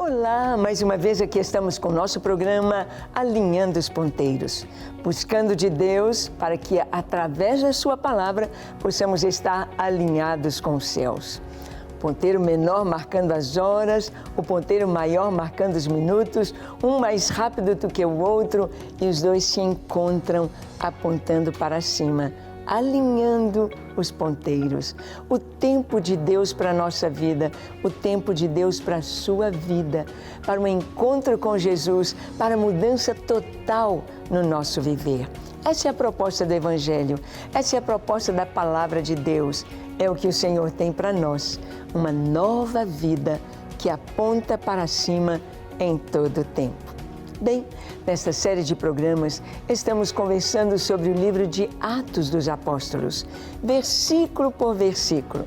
Olá, mais uma vez aqui estamos com o nosso programa Alinhando os Ponteiros, buscando de Deus para que através da sua palavra possamos estar alinhados com os céus. O ponteiro menor marcando as horas, o ponteiro maior marcando os minutos, um mais rápido do que o outro e os dois se encontram apontando para cima, alinhando os ponteiros. O tempo de Deus para a nossa vida, o tempo de Deus para a sua vida, para um encontro com Jesus, para a mudança total no nosso viver. Essa é a proposta do Evangelho, essa é a proposta da Palavra de Deus. É o que o Senhor tem para nós, uma nova vida que aponta para cima em todo o tempo. Bem, nesta série de programas, estamos conversando sobre o livro de Atos dos Apóstolos, versículo por versículo.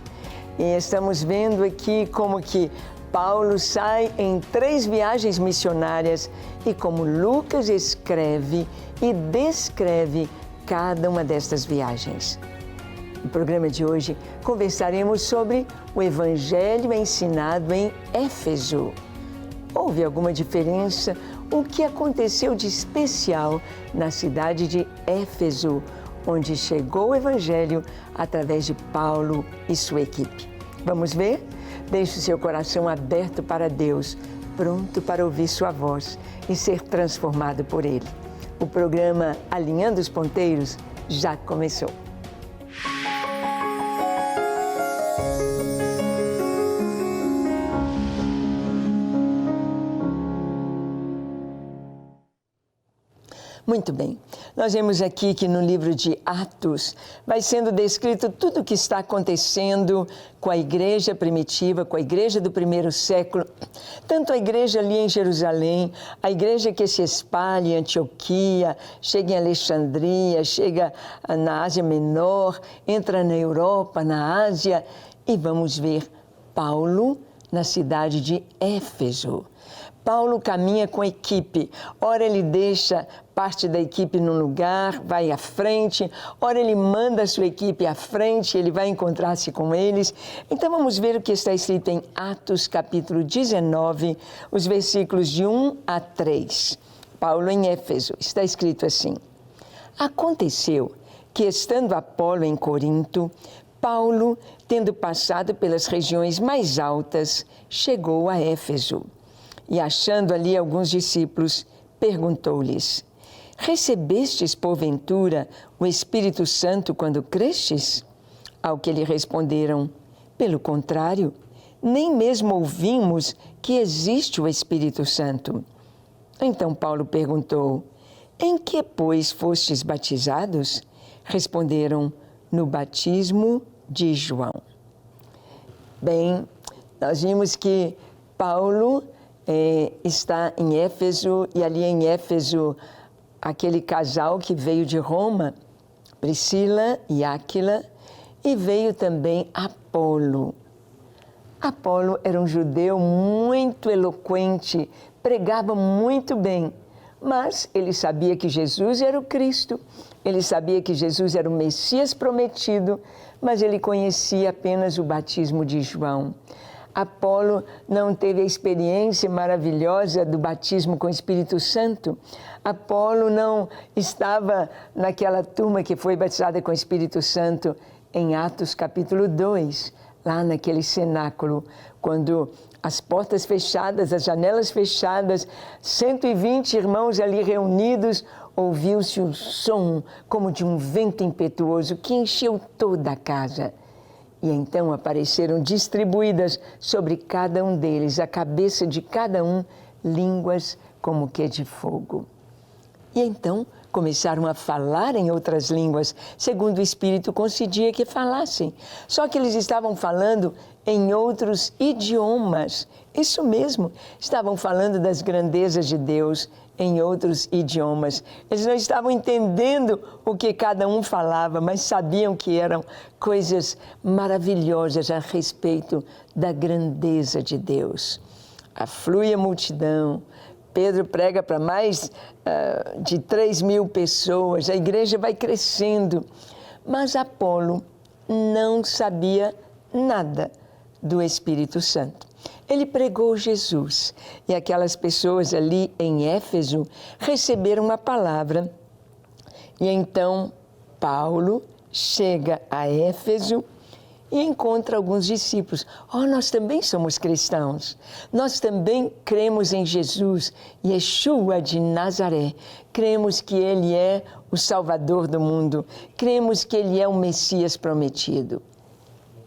E estamos vendo aqui como que Paulo sai em 3 viagens missionárias e como Lucas escreve e descreve cada uma destas viagens. No programa de hoje, conversaremos sobre o Evangelho ensinado em Éfeso. Houve alguma diferença? O que aconteceu de especial na cidade de Éfeso, onde chegou o Evangelho através de Paulo e sua equipe? Vamos ver? Deixe o seu coração aberto para Deus, pronto para ouvir sua voz e ser transformado por Ele. O programa Alinhando os Ponteiros já começou. Muito bem, nós vemos aqui que no livro de Atos vai sendo descrito tudo o que está acontecendo com a igreja primitiva, com a igreja do primeiro século, tanto a igreja ali em Jerusalém, a igreja que se espalha em Antioquia, chega em Alexandria, chega na Ásia Menor, entra na Europa, na Ásia, e vamos ver Paulo na cidade de Éfeso. Paulo caminha com a equipe, ora ele deixa parte da equipe num lugar, vai à frente, ora ele manda a sua equipe à frente, ele vai encontrar-se com eles. Então vamos ver o que está escrito em Atos capítulo 19, os versículos de 1 a 3. Paulo em Éfeso, está escrito assim: Aconteceu que, estando Apolo em Corinto, Paulo, tendo passado pelas regiões mais altas, chegou a Éfeso. E achando ali alguns discípulos, perguntou-lhes: Recebestes, porventura, o Espírito Santo quando crestes? Ao que lhe responderam: Pelo contrário, nem mesmo ouvimos que existe o Espírito Santo. Então Paulo perguntou: Em que, pois, fostes batizados? Responderam: No batismo de João. Bem, nós vimos que Paulo está em Éfeso, e ali em Éfeso, aquele casal que veio de Roma, Priscila e Áquila, e veio também Apolo. Apolo era um judeu muito eloquente, pregava muito bem, mas ele sabia que Jesus era o Cristo, ele sabia que Jesus era o Messias prometido, mas ele conhecia apenas o batismo de João. Apolo não teve a experiência maravilhosa do batismo com o Espírito Santo. Apolo não estava naquela turma que foi batizada com o Espírito Santo em Atos capítulo 2, lá naquele cenáculo, quando as portas fechadas, as janelas fechadas, 120 irmãos ali reunidos, ouviu-se um som como de um vento impetuoso que encheu toda a casa. E então apareceram distribuídas sobre cada um deles, a cabeça de cada um, línguas como que de fogo. E então começaram a falar em outras línguas, segundo o Espírito concedia que falassem. Só que eles estavam falando em outros idiomas. Isso mesmo, estavam falando das grandezas de Deus em outros idiomas. Eles não estavam entendendo o que cada um falava, mas sabiam que eram coisas maravilhosas a respeito da grandeza de Deus. Aflui a multidão, Pedro prega para mais de 3.000 pessoas, a igreja vai crescendo, mas Apolo não sabia nada do Espírito Santo. ele pregou Jesus. E aquelas pessoas ali em Éfeso receberam a palavra. E então Paulo chega a Éfeso e encontra alguns discípulos. Nós também somos cristãos. Nós também cremos em Jesus, Yeshua de Nazaré. Cremos que Ele é o Salvador do mundo. Cremos que Ele é o Messias prometido.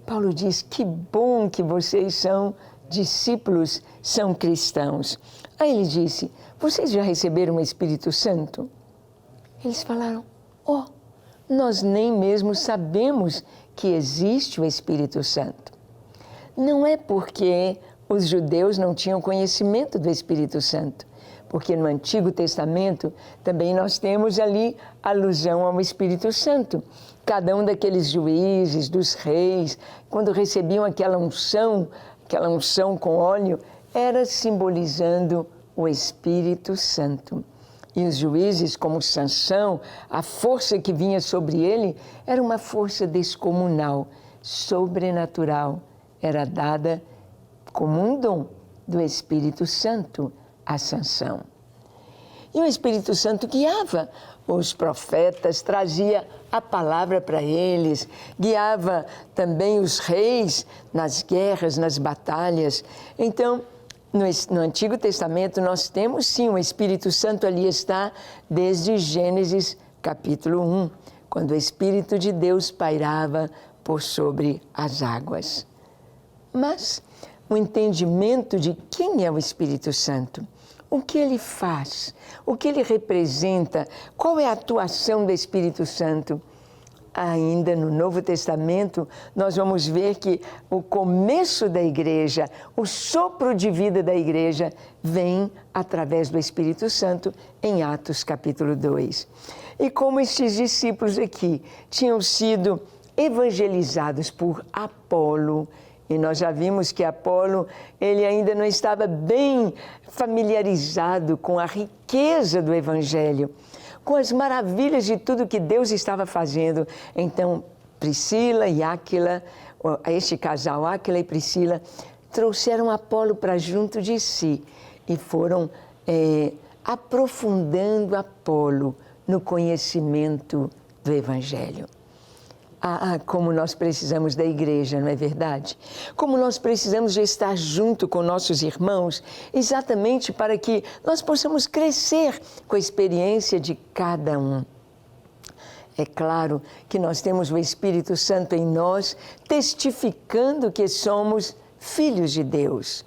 Paulo diz, que bom que vocês são discípulos, são cristãos. Aí ele disse, vocês já receberam o Espírito Santo? Eles falaram, nós nem mesmo sabemos que existe o Espírito Santo. Não é porque os judeus não tinham conhecimento do Espírito Santo, porque no Antigo Testamento também nós temos ali alusão ao Espírito Santo. Cada um daqueles juízes, dos reis, quando recebiam aquela unção com óleo, era simbolizando o Espírito Santo. E os juízes, como Sansão, a força que vinha sobre ele era uma força descomunal, sobrenatural. Era dada como um dom do Espírito Santo a Sansão. E o Espírito Santo guiava os profetas, trazia a palavra para eles, guiava também os reis nas guerras, nas batalhas. Então, no Antigo Testamento, nós temos sim o Espírito Santo, ali está desde Gênesis capítulo 1, quando o Espírito de Deus pairava por sobre as águas. Mas o entendimento de quem é o Espírito Santo, o que ele faz, o que ele representa, qual é a atuação do Espírito Santo, ainda no Novo Testamento, nós vamos ver que o começo da igreja, o sopro de vida da igreja, vem através do Espírito Santo em Atos capítulo 2. E como estes discípulos aqui tinham sido evangelizados por Apolo, e nós já vimos que Apolo, ele ainda não estava bem familiarizado com a riqueza do Evangelho, com as maravilhas de tudo que Deus estava fazendo. Então, Priscila e Áquila, este casal, Áquila e Priscila, trouxeram Apolo para junto de si e foram aprofundando Apolo no conhecimento do Evangelho. Como nós precisamos da igreja, não é verdade? Como nós precisamos de estar junto com nossos irmãos, exatamente para que nós possamos crescer com a experiência de cada um. É claro que nós temos o Espírito Santo em nós, testificando que somos filhos de Deus.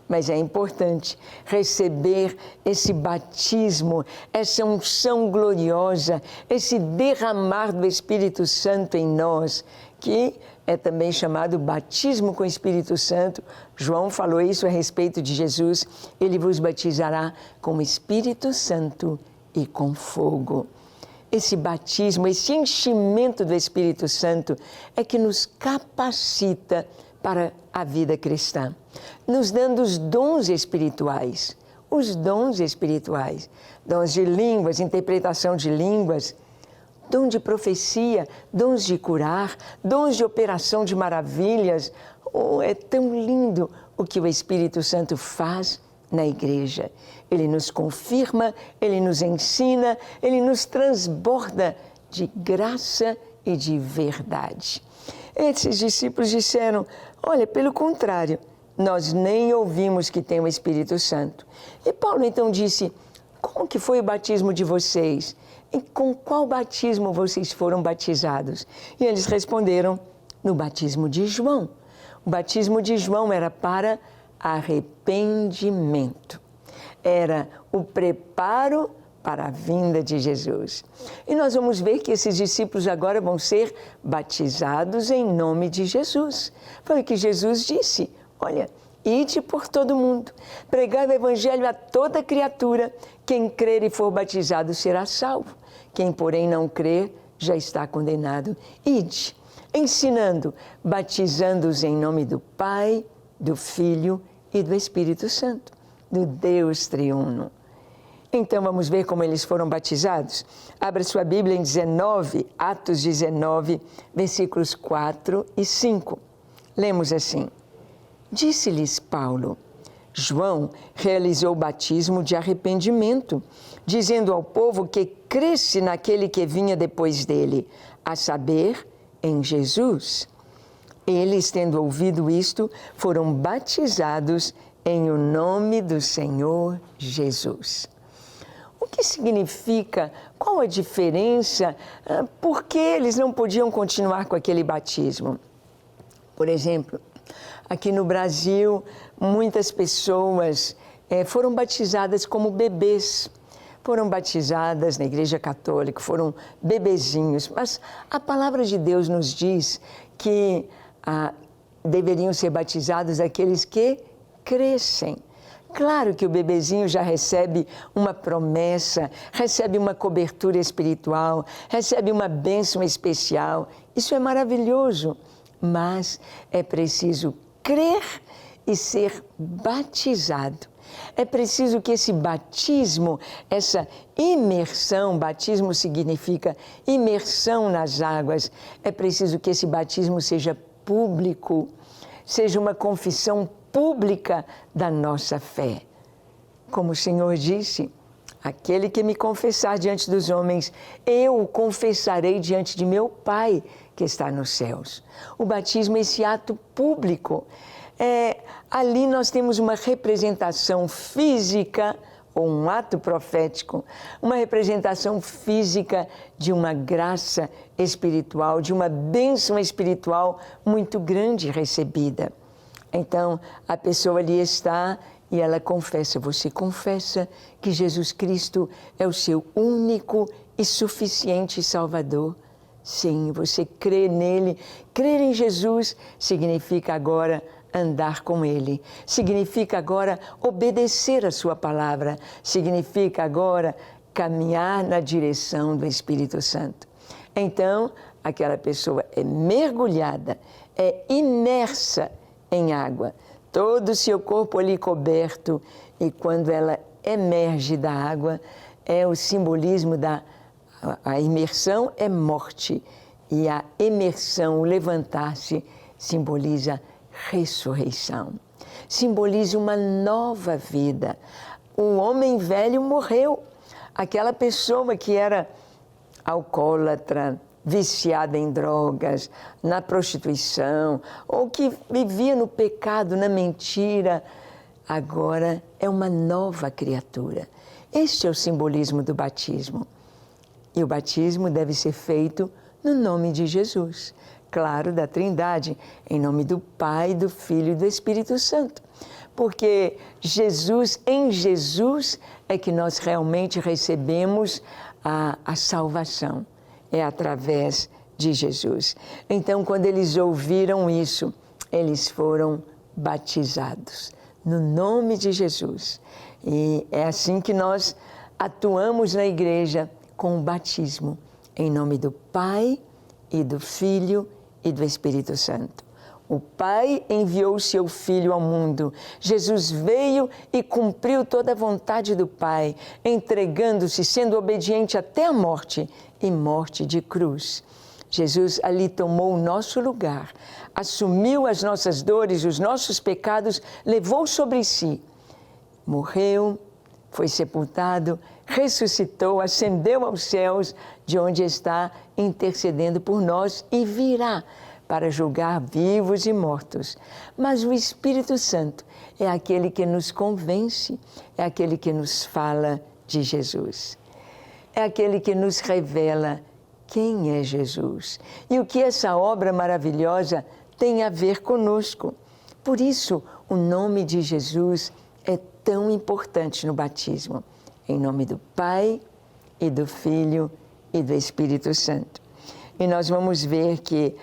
Mas é importante receber esse batismo, essa unção gloriosa, esse derramar do Espírito Santo em nós, que é também chamado batismo com o Espírito Santo. João falou isso a respeito de Jesus. Ele vos batizará com o Espírito Santo e com fogo. Esse batismo, esse enchimento do Espírito Santo é que nos capacita para a vida cristã, nos dando os dons espirituais, dons de línguas, interpretação de línguas, dom de profecia, dons de curar, dons de operação de maravilhas. É tão lindo o que o Espírito Santo faz na igreja. Ele nos confirma, ele nos ensina, ele nos transborda de graça e de verdade. Esses discípulos disseram, olha, pelo contrário, nós nem ouvimos que tem o Espírito Santo. E Paulo então disse, como que foi o batismo de vocês? E com qual batismo vocês foram batizados? E eles responderam, no batismo de João. O batismo de João era para arrependimento. Era o preparo para a vinda de Jesus. E nós vamos ver que esses discípulos agora vão ser batizados em nome de Jesus. Foi o que Jesus disse, olha, ide por todo mundo, pregai o Evangelho a toda criatura, quem crer e for batizado será salvo, quem porém não crer já está condenado. Ide, ensinando, batizando-os em nome do Pai, do Filho e do Espírito Santo, do Deus triuno. Então vamos ver como eles foram batizados? Abra sua Bíblia em Atos 19, versículos 4 e 5. Lemos assim. Disse-lhes Paulo, João realizou o batismo de arrependimento, dizendo ao povo que cresce naquele que vinha depois dele, a saber, em Jesus. Eles, tendo ouvido isto, foram batizados em o nome do Senhor Jesus. O que significa? Qual a diferença? Por que eles não podiam continuar com aquele batismo? Por exemplo, aqui no Brasil, muitas pessoas foram batizadas como bebês. Foram batizadas na Igreja Católica, foram bebezinhos. Mas a palavra de Deus nos diz que deveriam ser batizados aqueles que crescem. Claro que o bebezinho já recebe uma promessa, recebe uma cobertura espiritual, recebe uma bênção especial. Isso é maravilhoso, mas é preciso crer e ser batizado. É preciso que esse batismo, essa imersão, batismo significa imersão nas águas, é preciso que esse batismo seja público, seja uma confissão pública da nossa fé. Como o Senhor disse, aquele que me confessar diante dos homens, eu o confessarei diante de meu Pai que está nos céus. O batismo é esse ato público. Ali nós temos uma representação física, ou um ato profético, uma representação física de uma graça espiritual, de uma bênção espiritual muito grande recebida. Então, a pessoa ali está e ela confessa. Você confessa que Jesus Cristo é o seu único e suficiente Salvador? Sim, você crê nele. Crer em Jesus significa agora andar com Ele. Significa agora obedecer a sua palavra. Significa agora caminhar na direção do Espírito Santo. Então, aquela pessoa é mergulhada, é imersa em água. Todo o seu corpo ali coberto. E quando ela emerge da água, é o simbolismo a imersão é morte. E a emersão, o levantar-se, simboliza ressurreição, simboliza uma nova vida. O homem velho morreu. Aquela pessoa que era alcoólatra, viciada em drogas, na prostituição, ou que vivia no pecado, na mentira, agora é uma nova criatura. Este é o simbolismo do batismo. E o batismo deve ser feito no nome de Jesus. Claro, da Trindade, em nome do Pai, do Filho e do Espírito Santo. Porque em Jesus é que nós realmente recebemos a salvação. É através de Jesus. Então, quando eles ouviram isso, eles foram batizados no nome de Jesus. E é assim que nós atuamos na igreja com o batismo, em nome do Pai e do Filho e do Espírito Santo. O Pai enviou o seu Filho ao mundo. Jesus veio e cumpriu toda a vontade do Pai, entregando-se, sendo obediente até a morte, e morte de cruz. Jesus ali tomou o nosso lugar, assumiu as nossas dores, os nossos pecados, levou sobre si, morreu, foi sepultado, ressuscitou, ascendeu aos céus, de onde está intercedendo por nós e virá para julgar vivos e mortos. Mas o Espírito Santo é aquele que nos convence, é aquele que nos fala de Jesus. É aquele que nos revela quem é Jesus e o que essa obra maravilhosa tem a ver conosco. Por isso, o nome de Jesus é tão importante no batismo. Em nome do Pai e do Filho e do Espírito Santo. E nós vamos ver que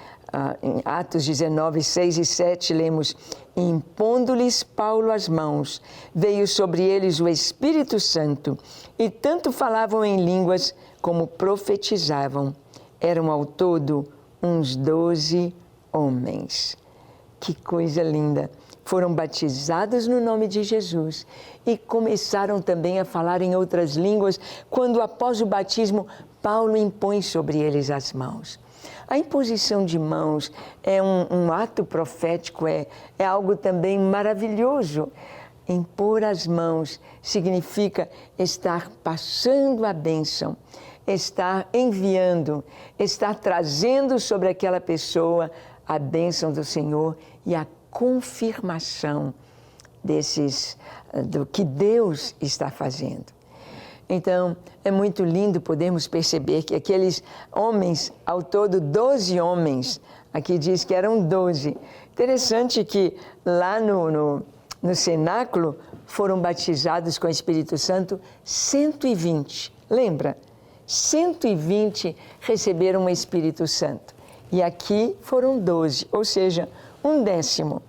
em Atos 19, 6 e 7, lemos: impondo-lhes Paulo as mãos, veio sobre eles o Espírito Santo, e tanto falavam em línguas como profetizavam. Eram ao todo uns 12 homens. Que coisa linda! Foram batizados no nome de Jesus e começaram também a falar em outras línguas quando, após o batismo, Paulo impõe sobre eles as mãos. A imposição de mãos é um ato profético, é algo também maravilhoso. Impor as mãos significa estar passando a bênção, estar enviando, estar trazendo sobre aquela pessoa a bênção do Senhor e a confirmação do que Deus está fazendo. Então, é muito lindo podermos perceber que aqueles homens, ao todo 12 homens, aqui diz que eram 12. Interessante que lá no cenáculo foram batizados com o Espírito Santo 120. Lembra? 120 receberam o Espírito Santo. E aqui foram 12, ou seja, 1/10.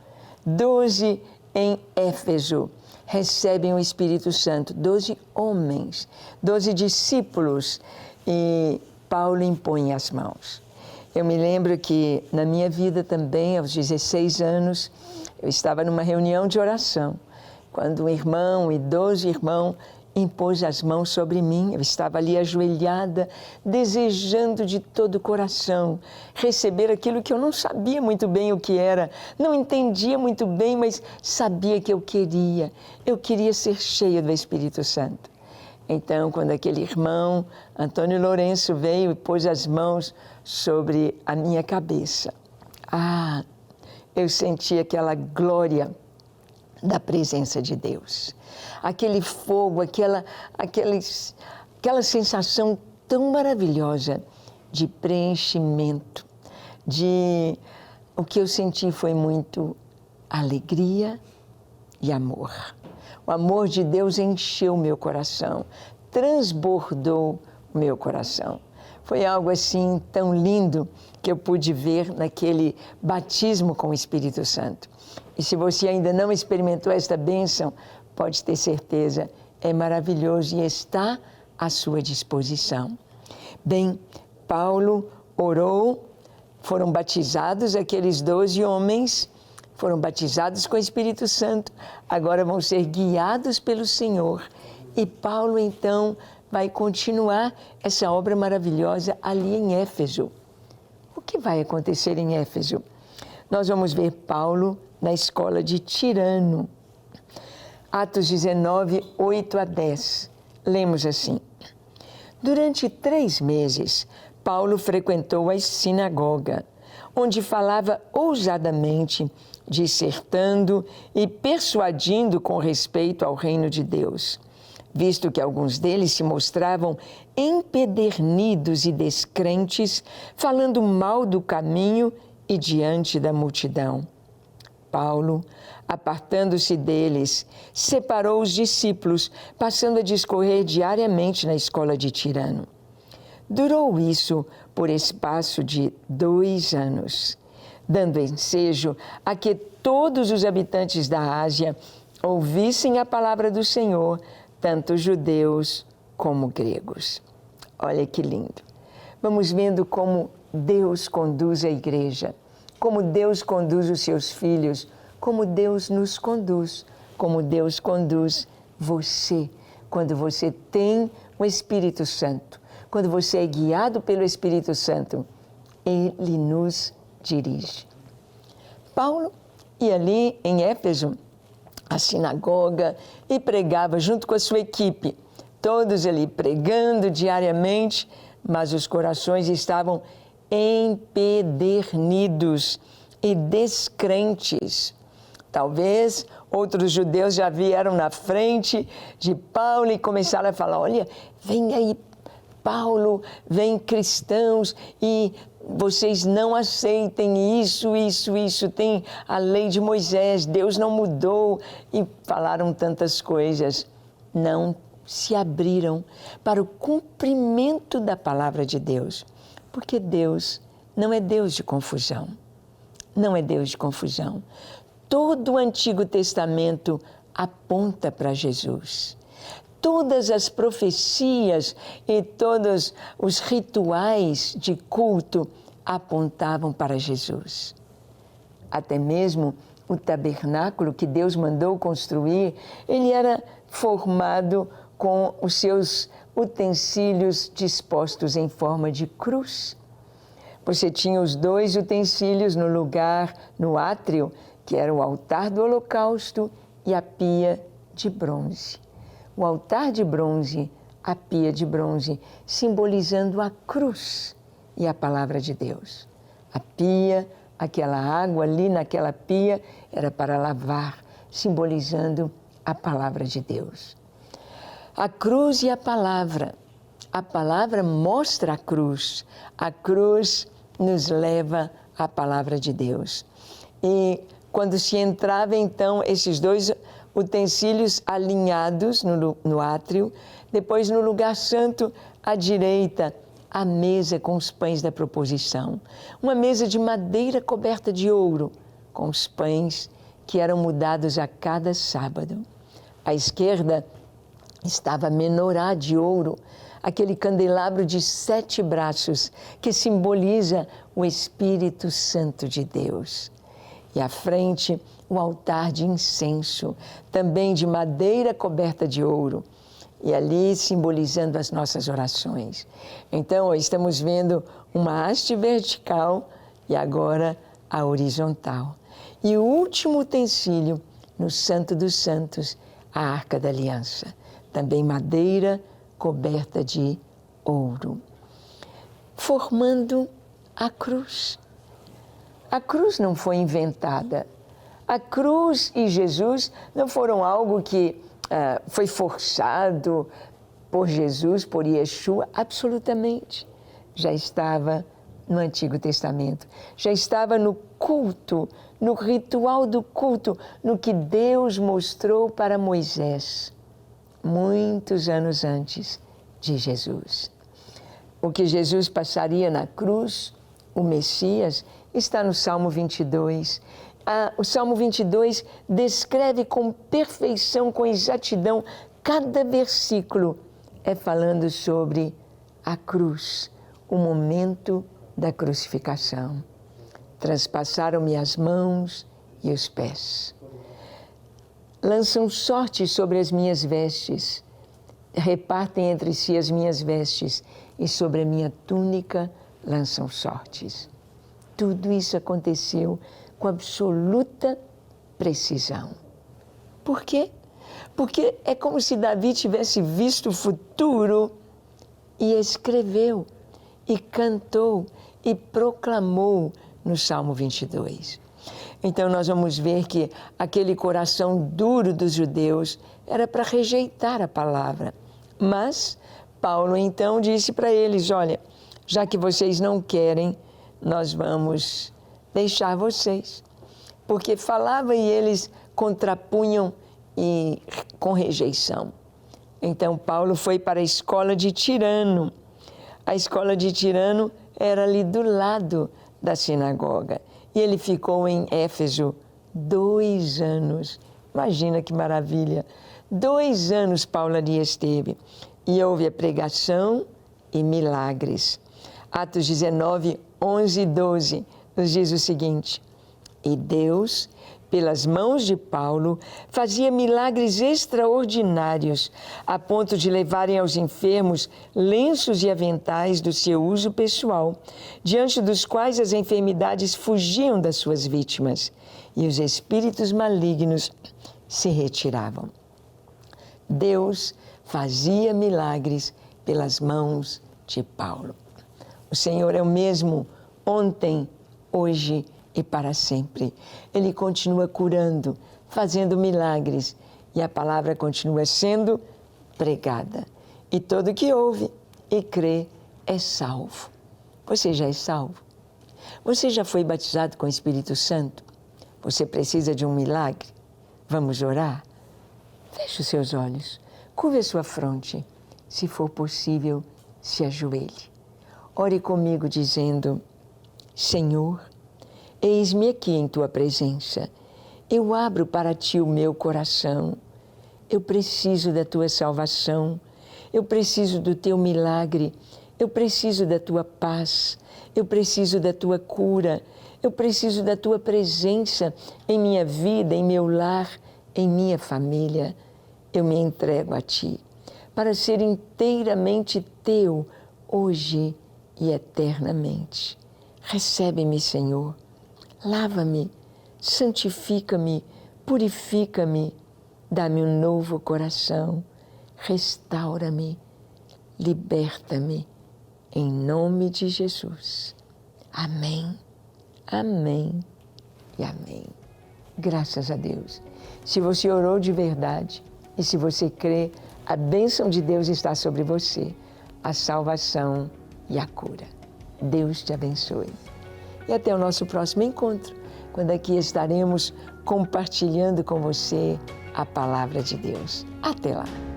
12 em Éfeso recebem o Espírito Santo, 12 homens, 12 discípulos, e Paulo impõe as mãos. Eu me lembro que na minha vida também, aos 16 anos, eu estava numa reunião de oração, quando um irmão, um idoso irmão, impôs as mãos sobre mim. Eu estava ali ajoelhada, desejando de todo o coração receber aquilo que eu não sabia muito bem o que era, não entendia muito bem, mas sabia que eu queria ser cheia do Espírito Santo. Então, quando aquele irmão, Antônio Lourenço, veio e pôs as mãos sobre a minha cabeça, eu senti aquela glória da presença de Deus. Aquele fogo, aquela sensação tão maravilhosa de preenchimento, o que eu senti foi muito alegria e amor. O amor de Deus encheu meu coração, transbordou o meu coração. Foi algo assim tão lindo que eu pude ver naquele batismo com o Espírito Santo. E se você ainda não experimentou esta bênção, pode ter certeza, é maravilhoso e está à sua disposição. Bem, Paulo orou, foram batizados aqueles 12 homens, foram batizados com o Espírito Santo, agora vão ser guiados pelo Senhor. E Paulo, então, vai continuar essa obra maravilhosa ali em Éfeso. O que vai acontecer em Éfeso? Nós vamos ver Paulo na escola de Tirano. Atos 19, 8-10. Lemos assim: Durante 3 meses, Paulo frequentou a sinagoga, onde falava ousadamente, dissertando e persuadindo com respeito ao reino de Deus, visto que alguns deles se mostravam empedernidos e descrentes, falando mal do caminho e diante da multidão. Paulo, apartando-se deles, separou os discípulos, passando a discorrer diariamente na escola de Tirano. Durou isso por espaço de 2 anos, dando ensejo a que todos os habitantes da Ásia ouvissem a palavra do Senhor, tanto judeus como gregos. Olha que lindo. Vamos vendo como Deus conduz a igreja, como Deus conduz os seus filhos, como Deus nos conduz, como Deus conduz você, quando você tem o Espírito Santo, quando você é guiado pelo Espírito Santo, Ele nos dirige. Paulo ia ali em Éfeso, a sinagoga, e pregava junto com a sua equipe, todos ali pregando diariamente, mas os corações estavam empedernidos e descrentes. Talvez outros judeus já vieram na frente de Paulo e começaram a falar: olha, vem aí Paulo, vem cristãos e vocês não aceitem isso, tem a lei de Moisés, Deus não mudou, e falaram tantas coisas. Não se abriram para o cumprimento da palavra de Deus, porque Deus não é Deus de confusão, não é Deus de confusão. Todo o Antigo Testamento aponta para Jesus. Todas as profecias e todos os rituais de culto apontavam para Jesus. Até mesmo o tabernáculo que Deus mandou construir, ele era formado com os seus utensílios dispostos em forma de cruz. Você tinha os 2 utensílios no lugar, no átrio, que era o altar do holocausto e a pia de bronze. O altar de bronze, a pia de bronze, simbolizando a cruz e a palavra de Deus. A pia, aquela água ali naquela pia, era para lavar, simbolizando a palavra de Deus. A cruz e a palavra. A palavra mostra a cruz nos leva à palavra de Deus. E quando se entrava, então, esses dois utensílios alinhados no átrio, depois no lugar santo, à direita, a mesa com os pães da proposição. Uma mesa de madeira coberta de ouro, com os pães que eram mudados a cada sábado. À esquerda estava a menorá de ouro, aquele candelabro de 7 braços que simboliza o Espírito Santo de Deus. E à frente, o altar de incenso, também de madeira coberta de ouro. E ali simbolizando as nossas orações. Então, estamos vendo uma haste vertical e agora a horizontal. E o último utensílio, no Santo dos Santos, a Arca da Aliança. Também madeira coberta de ouro. Formando a cruz. A cruz não foi inventada. A cruz e Jesus não foram algo que foi forçado por Jesus, por Yeshua, absolutamente. Já estava no Antigo Testamento, já estava no culto, no ritual do culto, no que Deus mostrou para Moisés, muitos anos antes de Jesus. O que Jesus passaria na cruz, o Messias, está no Salmo 22. O Salmo 22 descreve com perfeição, com exatidão, cada versículo é falando sobre a cruz, o momento da crucificação. Transpassaram-me as mãos e os pés. Lançam sorte sobre as minhas vestes, repartem entre si as minhas vestes e sobre a minha túnica lançam sortes. Tudo isso aconteceu com absoluta precisão. Por quê? Porque é como se Davi tivesse visto o futuro e escreveu, e cantou, e proclamou no Salmo 22. Então nós vamos ver que aquele coração duro dos judeus era para rejeitar a palavra. Mas Paulo então disse para eles, olha, já que vocês não querem, nós vamos deixar vocês. Porque falava e eles contrapunham e com rejeição. Então Paulo foi para a escola de Tirano. A escola de Tirano era ali do lado da sinagoga. E ele ficou em Éfeso 2 anos. Imagina que maravilha! 2 anos Paulo ali esteve. E houve a pregação e milagres. Atos 19, 11 e 12 nos diz o seguinte: e Deus, pelas mãos de Paulo, fazia milagres extraordinários, a ponto de levarem aos enfermos lenços e aventais do seu uso pessoal, diante dos quais as enfermidades fugiam das suas vítimas e os espíritos malignos se retiravam. Deus fazia milagres pelas mãos de Paulo. O Senhor é o mesmo ontem, hoje e para sempre. Ele continua curando, fazendo milagres e a palavra continua sendo pregada. E todo que ouve e crê é salvo. Você já é salvo? Você já foi batizado com o Espírito Santo? Você precisa de um milagre? Vamos orar? Feche os seus olhos, curve a sua fronte. Se for possível, se ajoelhe. Ore comigo dizendo: Senhor, eis-me aqui em Tua presença. Eu abro para Ti o meu coração. Eu preciso da Tua salvação. Eu preciso do Teu milagre. Eu preciso da Tua paz. Eu preciso da Tua cura. Eu preciso da Tua presença em minha vida, em meu lar, em minha família. Eu me entrego a Ti para ser inteiramente Teu hoje e eternamente. Recebe-me, Senhor. Lava-me, santifica-me, purifica-me. dá-me um novo coração, restaura-me, liberta-me, em nome de Jesus. Amém, amém e amém. Graças a Deus. Se você orou de verdade e se você crê, a bênção de Deus está sobre você, a salvação e a cura. Deus te abençoe. E até o nosso próximo encontro, quando aqui estaremos compartilhando com você a palavra de Deus. Até lá!